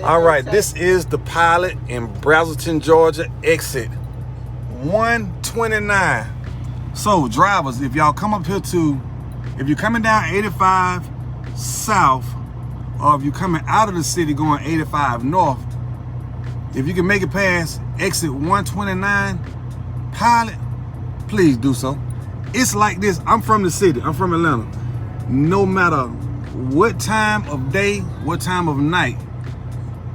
All right, this is the pilot in Braselton, Georgia, exit 129. So drivers, if y'all come up here if you're coming down 85 south, or if you're coming out of the city going 85 north, if you can make it past exit 129, pilot, please do so. It's like this. I'm from the city. I'm from Atlanta. No matter what time of day, what time of night,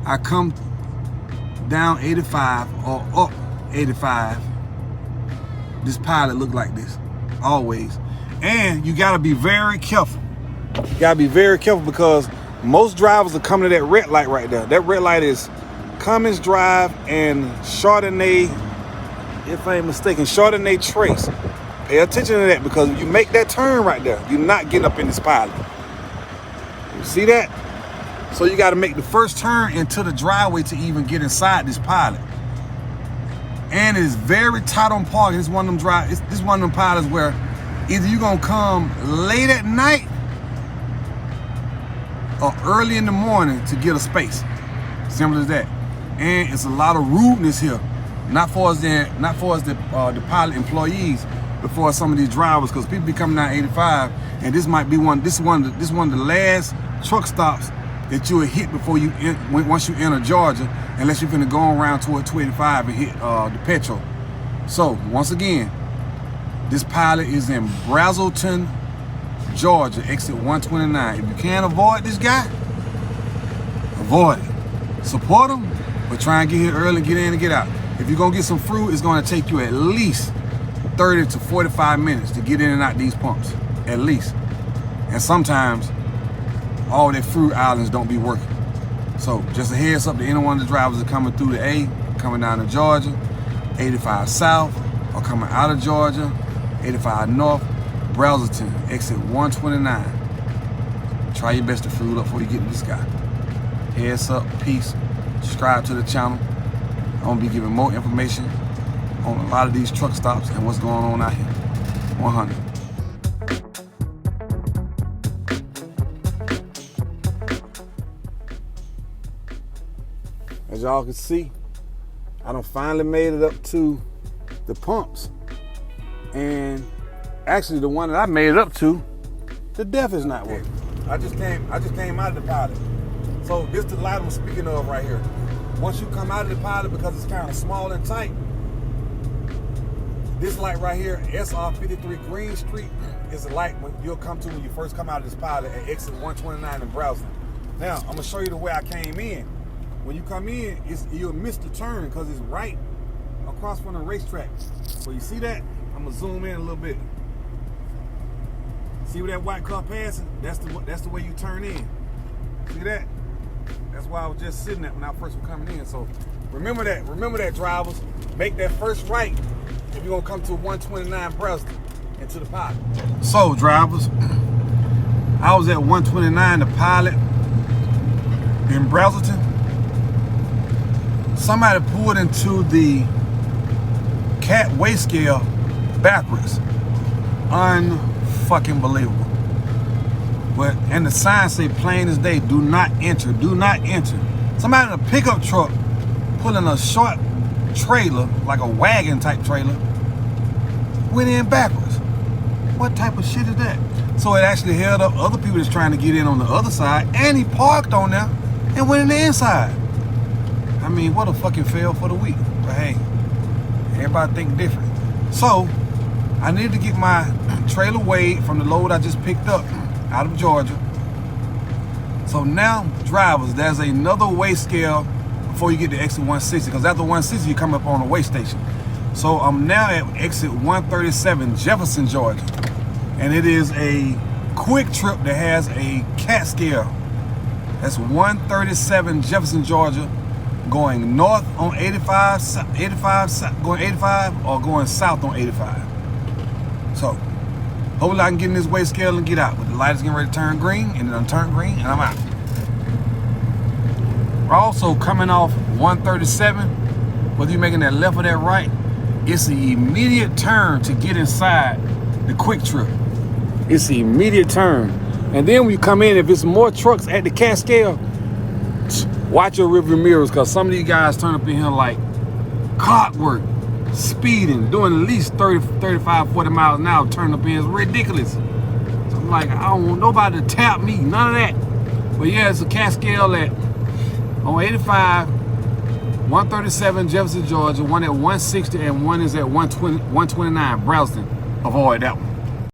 I come down 85 or up 85, this pilot look like this, always. And you gotta be very careful. You gotta be very careful because most drivers are coming to that red light right there. That red light is Cummins Drive and Chardonnay, if I ain't mistaken, Chardonnay Trace. Pay attention to that because if you make that turn right there, you're not getting up in this pilot. You see that? So you got to make the first turn into the driveway to even get inside this pilot. And it's very tight on parking. It's one of them this is one of them pilots where either you're gonna come late at night or early in the morning to get a space. Simple as that. And it's a lot of rudeness here. Not for us the pilot employees, but for some of these drivers, because people be coming down 85, and this might be one of the last truck stops that you will hit before once you enter Georgia, unless you're gonna go around toward 285 and hit the petrol. So once again, this pilot is in Braselton, Georgia, exit 129. If you can't avoid this guy, avoid it. Support him, but try and get here early, get in and get out. If you're gonna get some fruit, it's gonna take you at least 30 to 45 minutes to get in and out these pumps, at least. And sometimes all that fruit islands don't be working. So just a heads up to any one of the drivers that are coming through the A, coming down to Georgia, 85 south, or coming out of Georgia, 85 north, Braselton, exit 129. Try your best to fruit up before you get to this guy. Heads up, peace, subscribe to the channel. I'm gonna be giving more information on a lot of these truck stops and what's going on out here. 100. As y'all can see, I done finally made it up to the pumps. And actually the one that I made it up to, the DEF is not working. I just came out of the pilot. So this is the light I'm speaking of right here. Once you come out of the pilot, because it's kind of small and tight, this light right here, SR 53 Green Street, is the light when you'll come to when you first come out of this pilot at exit 129 in Braselton. Now, I'm gonna show you the way I came in. When you come in, you'll miss the turn because it's right across from the racetrack. So you see that? I'm gonna zoom in a little bit. See where that white car passing? That's the way you turn in. See that? That's why I was just sitting at when I first was coming in. So remember that drivers. Make that first right if you're gonna come to 129 Braselton into the pilot. So drivers, I was at 129 the pilot in Braselton. Somebody pulled into the cat weigh scale backwards. Unfucking believable. But and the sign say plain as day, do not enter, do not enter. Somebody in a pickup truck pulling a short trailer, like a wagon type trailer, went in backwards. What type of shit is that? So it actually held up other people that's trying to get in on the other side, and he parked on there and went in the inside. I mean, what a fucking fail for the week. But hey, everybody think different. So I needed to get my trailer weighed from the load I just picked up out of Georgia. So now, drivers, there's another weigh scale before you get to exit 160, because after 160, you come up on a weigh station. So I'm now at exit 137, Jefferson, Georgia. And it is a quick trip that has a cat scale. That's 137 Jefferson, Georgia, going north on 85, going 85, or going south on 85. So hopefully I can get in this weigh scale and get out. But the light is getting ready to turn green, and then turn green, and I'm out. We're also coming off 137. Whether you're making that left or that right, it's the immediate turn to get inside the quick trip. It's the immediate turn. And then when you come in, if it's more trucks at the cat scale, Watch your rearview mirrors, because some of these guys turn up in here like clockwork, speeding, doing at least 30, 35, 40 miles an hour, turning up in here. It's ridiculous. So I'm like, I don't want nobody to tap me, none of that. But yeah, it's a Cascade at on 85, 137 Jefferson, Georgia, one at 160, and one is at 129 Braselton. Avoid that one.